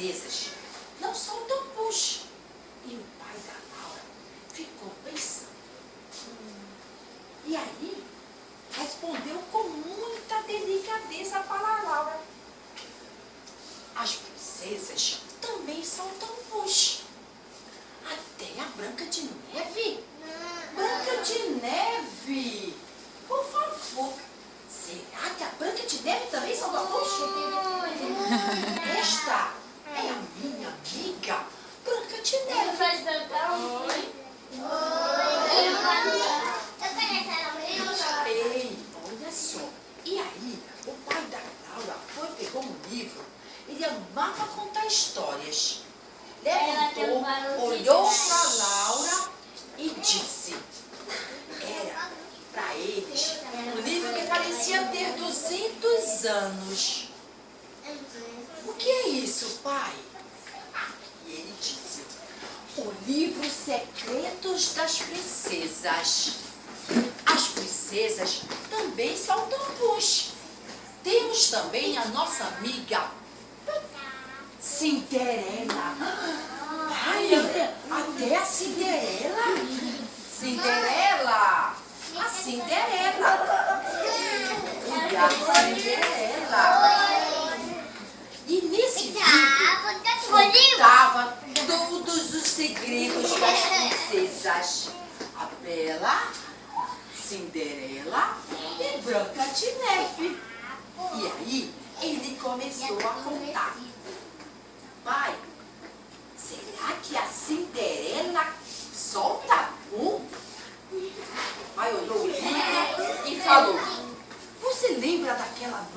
princesas não soltam pus. E o pai da Laura ficou pensando. E aí, respondeu com muita delicadeza para a Laura. As princesas também soltam pus. Até a Branca de Neve. Branca de Neve, por favor, será que a Branca de Neve também solta pus? Esta é a minha amiga Branca de Neve. Oi. Ei, olha só. E aí, o pai da Laura pegou um livro. Ele amava contar histórias. Levantou, olhou para Laura e disse. Era para eles um livro que parecia ter 200 anos. O que é isso, pai? E ele disse, o livro Secretos das Princesas. As princesas também soltam pus. Temos também a nossa amiga Cinderela. Pai, até a Cinderela. Cinderela. A Cinderela. E a Cinderela. E nesse livro contava todos os segredos das princesas. A Bela, Cinderela e Branca de Neve. E aí ele começou a contar. Pai, será que a Cinderela solta pum? O pai olhou o livro e falou, você lembra daquela